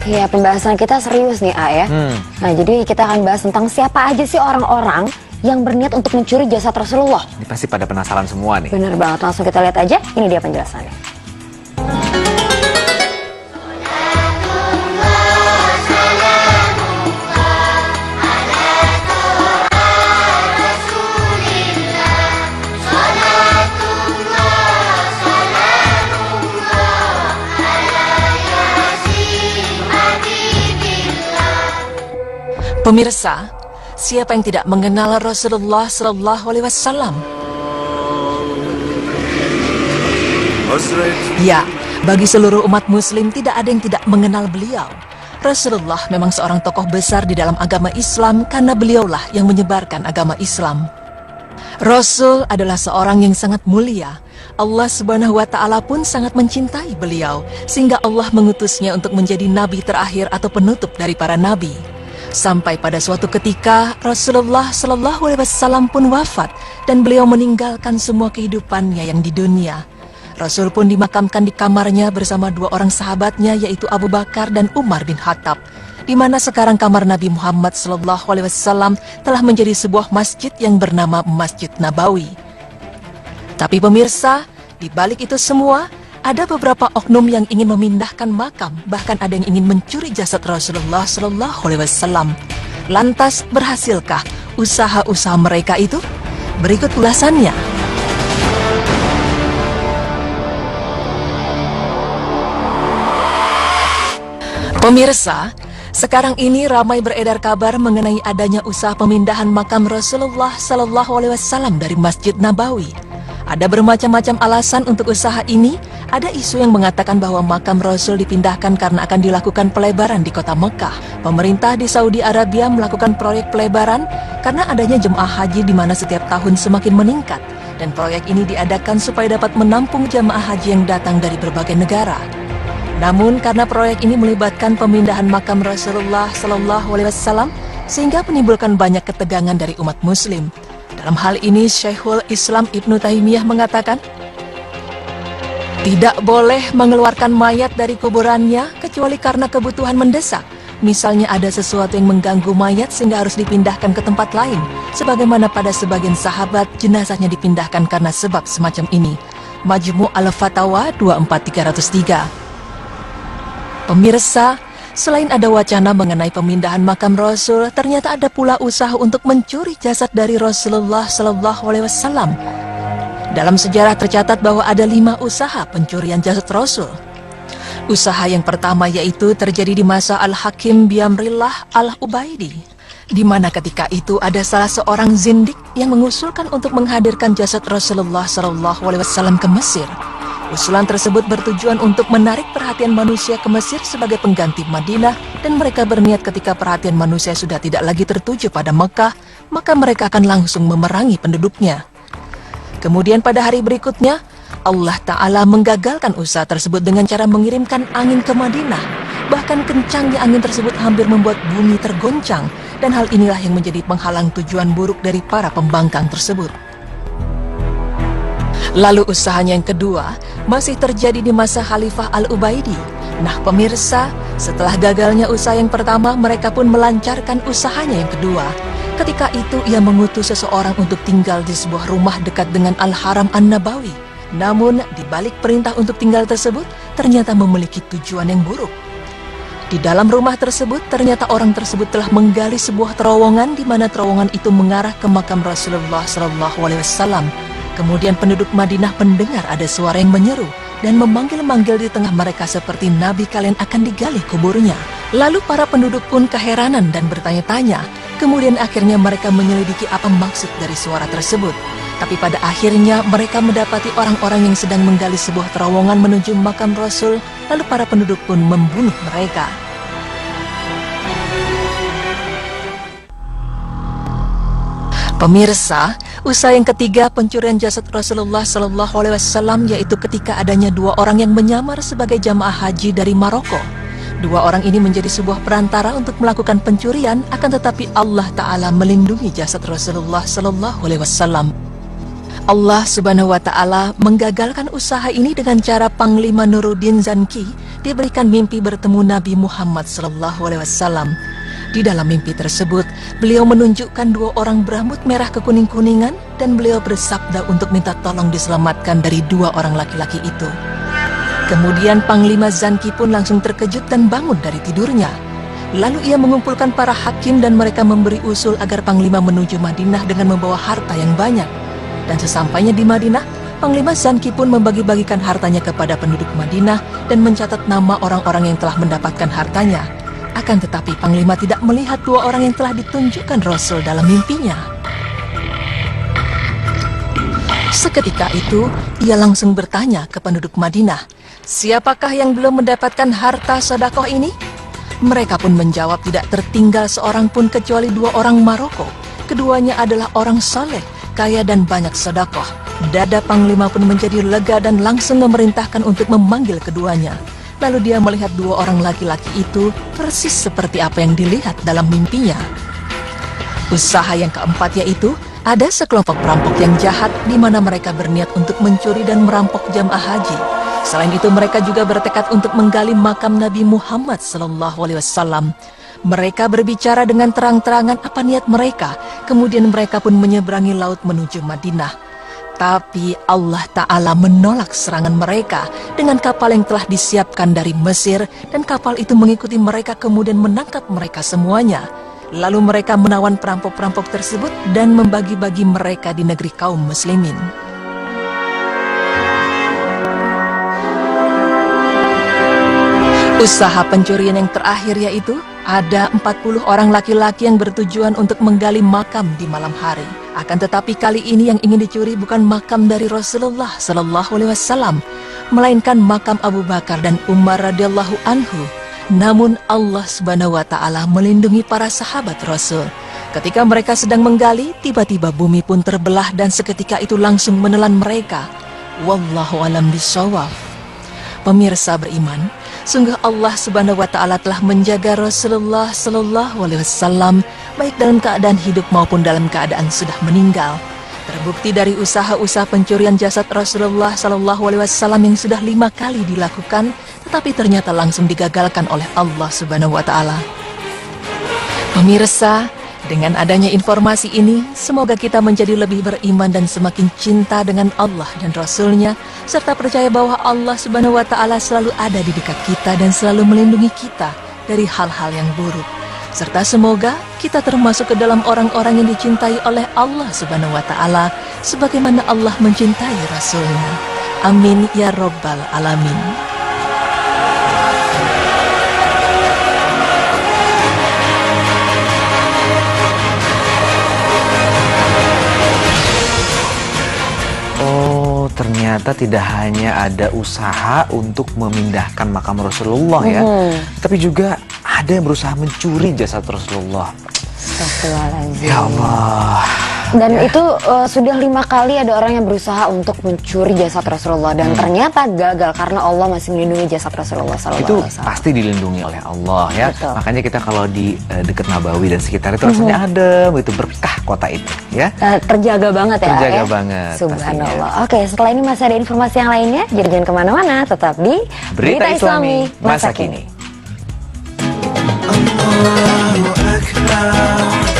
Oke, pembahasan kita serius nih, A ya. Nah, jadi kita akan bahas tentang siapa aja sih orang-orang yang berniat untuk mencuri jasad Rasulullah. Ini pasti pada penasaran semua nih. Bener banget, langsung kita lihat aja. Ini dia penjelasannya. Pemirsa, siapa yang tidak mengenal Rasulullah Sallallahu Alaihi Wasallam? Ya, bagi seluruh umat Muslim tidak ada yang tidak mengenal beliau. Rasulullah memang seorang tokoh besar di dalam agama Islam karena beliaulah yang menyebarkan agama Islam. Rasul adalah seorang yang sangat mulia. Allah Subhanahu wa Ta'ala pun sangat mencintai beliau, sehingga Allah mengutusnya untuk menjadi nabi terakhir atau penutup dari para nabi. Sampai pada suatu ketika Rasulullah Sallallahu Alaihi Wasallam pun wafat dan beliau meninggalkan semua kehidupannya yang di dunia. Rasul pun dimakamkan di kamarnya bersama dua orang sahabatnya, yaitu Abu Bakar dan Umar bin Khattab, di mana sekarang kamar Nabi Muhammad Sallallahu Alaihi Wasallam telah menjadi sebuah masjid yang bernama Masjid Nabawi. Tapi pemirsa, di balik itu semua ada beberapa oknum yang ingin memindahkan makam, bahkan ada yang ingin mencuri jasad Rasulullah Sallallahu Alaihi Wasallam. Lantas berhasilkah usaha-usaha mereka itu? Berikut ulasannya. Pemirsa, sekarang ini ramai beredar kabar mengenai adanya usaha pemindahan makam Rasulullah Sallallahu Alaihi Wasallam dari Masjid Nabawi. Ada bermacam-macam alasan untuk usaha ini. Ada isu yang mengatakan bahwa makam Rasul dipindahkan karena akan dilakukan pelebaran di kota Mekah. Pemerintah di Saudi Arabia melakukan proyek pelebaran karena adanya jemaah haji di mana setiap tahun semakin meningkat. Dan proyek ini diadakan supaya dapat menampung jemaah haji yang datang dari berbagai negara. Namun karena proyek ini melibatkan pemindahan makam Rasulullah Sallallahu Alaihi Wasallam, sehingga menimbulkan banyak ketegangan dari umat Muslim. Dalam hal ini Syekhul Islam Ibnu Taimiyah mengatakan, tidak boleh mengeluarkan mayat dari kuburannya kecuali karena kebutuhan mendesak. Misalnya ada sesuatu yang mengganggu mayat sehingga harus dipindahkan ke tempat lain. Sebagaimana pada sebagian sahabat jenazahnya dipindahkan karena sebab semacam ini. Majmu' al-Fatawa 24303. Pemirsa, selain ada wacana mengenai pemindahan makam Rasul, ternyata ada pula usaha untuk mencuri jasad dari Rasulullah Sallallahu Alaihi Wasallam. Dalam sejarah tercatat bahwa ada 5 usaha pencurian jasad Rasul. Usaha yang pertama yaitu terjadi di masa Al-Hakim Biamrillah Al-Ubaidi, di mana ketika itu ada salah seorang zindik yang mengusulkan untuk menghadirkan jasad Rasulullah Sallallahu Alaihi Wasallam ke Mesir. Usulan tersebut bertujuan untuk menarik perhatian manusia ke Mesir sebagai pengganti Madinah, dan mereka berniat ketika perhatian manusia sudah tidak lagi tertuju pada Mekah, maka mereka akan langsung memerangi penduduknya. Kemudian pada hari berikutnya, Allah Ta'ala menggagalkan usaha tersebut dengan cara mengirimkan angin ke Madinah. Bahkan kencangnya angin tersebut hampir membuat bumi tergoncang, dan hal inilah yang menjadi penghalang tujuan buruk dari para pembangkang tersebut. Lalu usahanya yang kedua masih terjadi di masa Khalifah Al-Ubaidi. Nah pemirsa, setelah gagalnya usaha yang pertama, mereka pun melancarkan usahanya yang kedua. Ketika itu ia mengutus seseorang untuk tinggal di sebuah rumah dekat dengan Al-Haram An-Nabawi. Namun di balik perintah untuk tinggal tersebut ternyata memiliki tujuan yang buruk. Di dalam rumah tersebut ternyata orang tersebut telah menggali sebuah terowongan, di mana terowongan itu mengarah ke makam Rasulullah Sallallahu Alaihi Wasallam. Kemudian penduduk Madinah mendengar ada suara yang menyeru dan memanggil-manggil di tengah mereka seperti Nabi kalian akan digali kuburnya. Lalu para penduduk pun keheranan dan bertanya-tanya. Kemudian akhirnya mereka menyelidiki apa maksud dari suara tersebut. Tapi pada akhirnya mereka mendapati orang-orang yang sedang menggali sebuah terowongan menuju makam Rasul. Lalu para penduduk pun membunuh mereka. Pemirsa, usaha yang ketiga pencurian jasad Rasulullah Sallallahu Alaihi Wasallam yaitu ketika adanya 2 orang yang menyamar sebagai jamaah haji dari Maroko. 2 orang ini menjadi sebuah perantara untuk melakukan pencurian, akan tetapi Allah Ta'ala melindungi jasad Rasulullah Sallallahu Alaihi Wasallam. Allah Subhanahu wa Ta'ala menggagalkan usaha ini dengan cara Panglima Nuruddin Zanki diberikan mimpi bertemu Nabi Muhammad SAW. Di dalam mimpi tersebut, beliau menunjukkan 2 orang berambut merah kekuning-kuningan dan beliau bersabda untuk minta tolong diselamatkan dari 2 orang laki-laki itu. Kemudian Panglima Zanki pun langsung terkejut dan bangun dari tidurnya. Lalu ia mengumpulkan para hakim dan mereka memberi usul agar Panglima menuju Madinah dengan membawa harta yang banyak. Dan sesampainya di Madinah, Panglima Zanki pun membagi-bagikan hartanya kepada penduduk Madinah dan mencatat nama orang-orang yang telah mendapatkan hartanya. Akan tetapi Panglima tidak melihat 2 orang yang telah ditunjukkan Rasul dalam mimpinya. Seketika itu, ia langsung bertanya ke penduduk Madinah, "Siapakah yang belum mendapatkan harta sedekah ini?" Mereka pun menjawab tidak tertinggal seorang pun kecuali 2 orang Maroko. Keduanya adalah orang saleh, kaya dan banyak sedekah. Dada Panglima pun menjadi lega dan langsung memerintahkan untuk memanggil keduanya. Lalu dia melihat 2 orang laki-laki itu persis seperti apa yang dilihat dalam mimpinya. Usaha yang keempat yaitu ada sekelompok perampok yang jahat di mana mereka berniat untuk mencuri dan merampok jamaah haji. Selain itu mereka juga bertekad untuk menggali makam Nabi Muhammad SAW. Mereka berbicara dengan terang-terangan apa niat mereka. Kemudian mereka pun menyeberangi laut menuju Madinah. Tapi Allah Ta'ala menolak serangan mereka dengan kapal yang telah disiapkan dari Mesir, dan kapal itu mengikuti mereka kemudian menangkap mereka semuanya. Lalu mereka menawan perampok-perampok tersebut dan membagi-bagi mereka di negeri kaum muslimin. Usaha pencurian yang terakhir yaitu ada 40 orang laki-laki yang bertujuan untuk menggali makam di malam hari. Akan tetapi kali ini yang ingin dicuri bukan makam dari Rasulullah SAW, melainkan makam Abu Bakar dan Umar radhiyallahu anhu. Namun Allah Subhanahu wa Ta'ala melindungi para sahabat Rasul. Ketika mereka sedang menggali, tiba-tiba bumi pun terbelah dan seketika itu langsung menelan mereka. Wallahu alam bishawab. Pemirsa beriman, sungguh Allah Subhanahu wa Ta'ala telah menjaga Rasulullah SAW baik dalam keadaan hidup maupun dalam keadaan sudah meninggal. Terbukti dari usaha-usaha pencurian jasad Rasulullah SAW yang sudah 5 kali dilakukan, tetapi ternyata langsung digagalkan oleh Allah Subhanahu wa Ta'ala. Pemirsa, dengan adanya informasi ini, semoga kita menjadi lebih beriman dan semakin cinta dengan Allah dan Rasul-Nya, serta percaya bahwa Allah Subhanahu wa Ta'ala selalu ada di dekat kita dan selalu melindungi kita dari hal-hal yang buruk. Serta semoga kita termasuk ke dalam orang-orang yang dicintai oleh Allah Subhanahu wa Ta'ala sebagaimana Allah mencintai Rasul-Nya. Amin ya Rabbal Alamin. Ternyata tidak hanya ada usaha untuk memindahkan makam Rasulullah ya, tapi juga ada yang berusaha mencuri jasad Rasulullah. Astagfirullahaladzim. Ya Allah. Dan itu sudah 5 kali ada orang yang berusaha untuk mencuri jasad Rasulullah dan ternyata gagal karena Allah masih melindungi jasad Rasulullah SAW. Itu pasti dilindungi oleh Allah ya. Betul. Makanya kita kalau di dekat Nabawi dan sekitar itu rasanya adem, itu berkah kota itu ya. Terjaga banget ya. Terjaga banget. Subhanallah. Oke, setelah ini masih ada informasi yang lainnya. Jadi jangan kemana-mana, tetap di Berita Islami Masa Kini. Allahu Akbar.